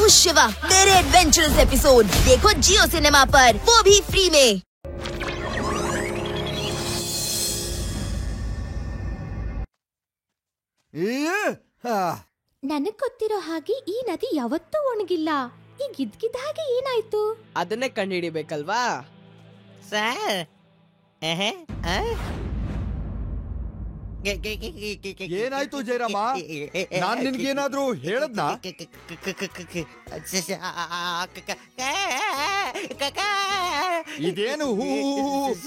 हूँ शिवा। मेरे adventurous episode देखो जियो सिनेमा पर, वो भी फ्री में। ನನಗ್ ಗೊತ್ತಿರೋ ಹಾಗೆ ಈ ನದಿ ಯಾವತ್ತೂ ಒಣಗಿಲ್ಲ. ಈಗ ಇದ್ಕಿದ್ದ ಹಾಗೆ ಏನಾಯ್ತು? ಅದನ್ನೇ ಕಂಡುಹಿಡಿಬೇಕಲ್ವಾ ಸರ್? ಏನಾಯ್ತು ಜಯರಾಮ? ನಾನ್ ನಿನ್ಗೇನಾದ್ರೂ ಹೇಳದ್ನಾ? ಇದೇನು ಹೂ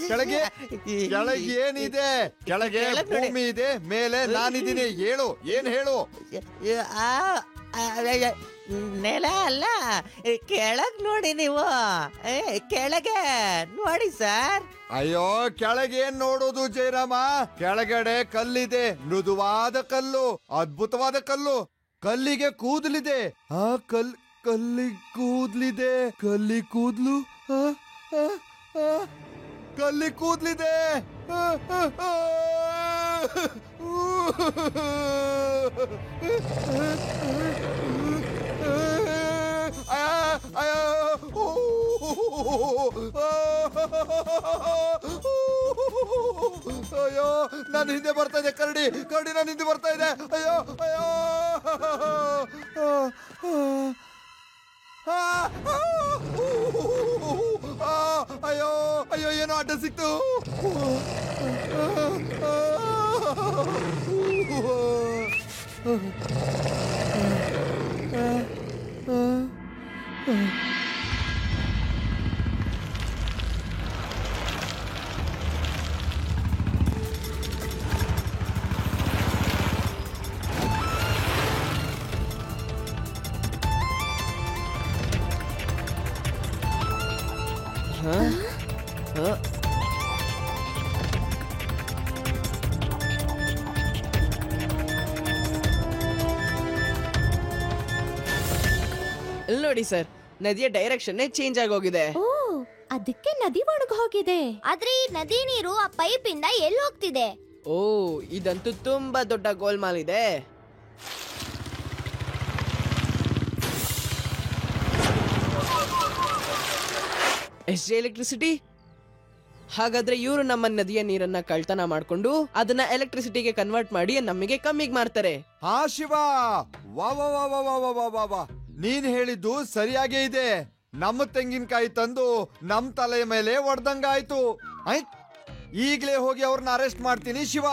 ಕೆಳಗೆ ಕೆಳಗೆ ಏನಿದೆ? ಕೆಳಗೆ ಭೂಮಿ ಇದೆ, ಮೇಲೆ ನಾನಿದ್ದೀನಿ. ಹೇಳು, ಏನ್ ಹೇಳು? ನೆಲ ಅಲ್ಲ, ಕೆಳಗ್ ನೋಡಿ ನೀವು. ಕೆಳಗೆ ನೋಡಿ ಸರ್. ಅಯ್ಯೋ, ಕೆಳಗೆ ಏನ್ ನೋಡೋದು ಜಯರಾಮ? ಕೆಳಗಡೆ ಕಲ್ಲಿದೆ, ಮೃದುವಾದ ಕಲ್ಲು, ಅದ್ಭುತವಾದ ಕಲ್ಲು. ಕಲ್ಲಿಗೆ ಕೂದಲಿದೆ. ಆ ಕಲ್ಲಿ ಕೂದ್ಲಿದೆ. ಕಲ್ಲಿ ಕೂದ್ಲು, ಕಲ್ಲಿ ಕೂದ್ಲಿದೆ. ಅಯ್ಯೋ, ನಾನು ಹಿಂದೆ ಬರ್ತಾ ಇದೆ. ಕರಡಿ ನಾನು ಹಿಂದೆ ಬರ್ತಾ ಇದೆ. ಅಯ್ಯೋ ಅಯ್ಯೋ ಅಯ್ಯೋ ಅಯ್ಯೋ, ಏನೋ ಅಡ್ಡ ಸಿಕ್ತು. ಇಲ್ಲಿ ನೋಡಿ ಸರ್, ನದಿಯ ಡೈರೆಕ್ಷನ್ ಚೇಂಜ್ ಆಗೋಗಿದೆ. ಓ, ಅದಕ್ಕೆ ನದಿ ಒಣಗ ಹೋಗಿದೆ. ಆದ್ರೆ ಈ ನದಿ ನೀರು ಆ ಪೈಪ್ ಇಂದ ಎಲ್ಲಿ ಹೋಗ್ತಿದೆ? ಓ, ಇದಂತೂ ತುಂಬಾ ದೊಡ್ಡ ಗೋಲ್ಮಾಲ್ ಇದೆ. S J electricity. ಹಾಗಾದ್ರೆ ಇವರು ನಮ್ಮ ನದಿಯ ನೀರನ್ನ ಕಳ್ತನ ಮಾಡ್ಕೊಂಡು ಅದನ್ನ ಎಲೆಕ್ಟ್ರಿಸಿಟಿಗೆ ಕನ್ವರ್ಟ್ ಮಾಡಿ ನಮಗೆ ಕಮ್ಮಿಗೆ ಮಾರ್ತಾರೆ. ಹಾ ಶಿವ, ವಾ ವಾ ವಾ ವಾ ವಾ ವಾ ವಾ ವಾ, ನೀನ್ ಹೇಳಿದ್ದು ಸರಿಯಾಗೇ ಇದೆ. ನಮ್ಮ ತೆಂಗಿನಕಾಯಿ ತಂದು ನಮ್ ತಲೆ ಮೇಲೆ ಹೊಡೆದಂಗಾಯ್ತು. ಈಗ್ಲೇ ಹೋಗಿ ಅವ್ರನ್ನ ಅರೆಸ್ಟ್ ಮಾಡ್ತೀನಿ ಶಿವ.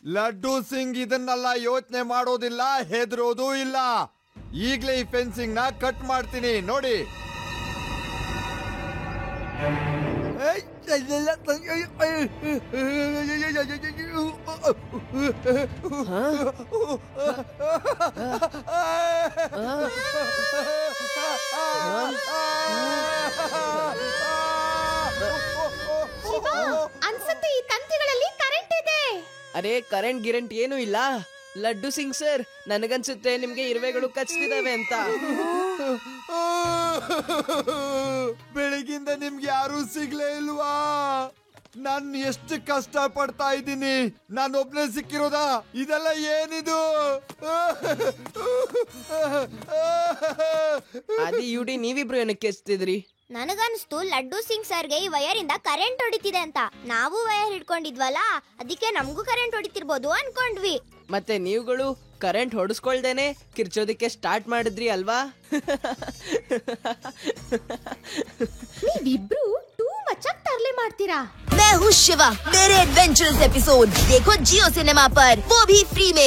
ಲಡ್ಡು ಸಿಂಗ್ ಇದನ್ನೆಲ್ಲ ಯೋಚನೆ ಮಾಡೋದಿಲ್ಲ, ಹೆದರೋದು ಇಲ್ಲ. ಈಗ್ಲೇ ಈ ಫೆನ್ಸಿಂಗ್ ನ ಕಟ್ ಮಾಡ್ತೀನಿ ನೋಡಿ. ಅನ್ಸುತ್ತೆ ಈ ತಂತಿಗಳಲ್ಲಿ ಕರೆಂಟ್ ಇದೆ. ಅರೆ, ಕರೆಂಟ್ ಗಿರೆಂಟ್ ಏನೂ ಇಲ್ಲ. ಲಡ್ಡು ಸಿಂಗ್ ಸರ್, ನನಗನ್ಸುತ್ತೆ ನಿಮ್ಗೆ ಇರುವೆಗಳು ಕಚ್ತಿದಾವೆ ಅಂತ. ಬೆಳಗಿಂದ ನಿಮ್ಗೆ ಯಾರು ಸಿಗ್ಲೇ ಇಲ್ವಾ? ನಾನು ಎಷ್ಟು ಕಷ್ಟ ಪಡ್ತಾ ಇದ್ದೀನಿ, ನಾನು ಒಬ್ನೇ ಸಿಕ್ಕಿರೋದಾ? ಇದೆಲ್ಲ ಏನಿದು? ಅದೇ ಯುಡಿ, ನೀವಿಬ್ರು ಏನಕ್ಕೆ ಎಸ್ತಿದ್ರಿ? ನನಗನ್ಸ್ತು ಲಡ್ಡು ಸಿಂಗ್ ಸರ್ಗೆ ಈ ವಯರ್ ಇಂದ ಕರೆಂಟ್ ಹೊಡಿತಿದೆ ಅಂತ. ನಾವು ವಯರ್ ಹಿಡ್ಕೊಂಡಿದ್ವಲ್ಲ, ಅದಕ್ಕೆ ನಮಗೂ ಕರೆಂಟ್ ಹೊಡಿತಿರ್ಬೋದು ಅನ್ಕೊಂಡ್ವಿ. ಮತ್ತೆ ನೀವುಗಳು ಕರೆಂಟ್ ಹೊಡಿಸ್ಕೊಳ್ದೇನೆ ಕಿರ್ಚೋದಕ್ಕೆ ಸ್ಟಾರ್ಟ್ ಮಾಡಿದ್ರಿ ಅಲ್ವಾ? ನೀವಿಬ್ರು ಟೂ ಮಚ್ ಆಗಿ ತರಲೆ ಮಾಡ್ತೀರಾ. मैं हूँ शिवा। मेरे एडवेंचरस एपिसोड देखो जियो सिनेमा पर, वो भी फ्री में।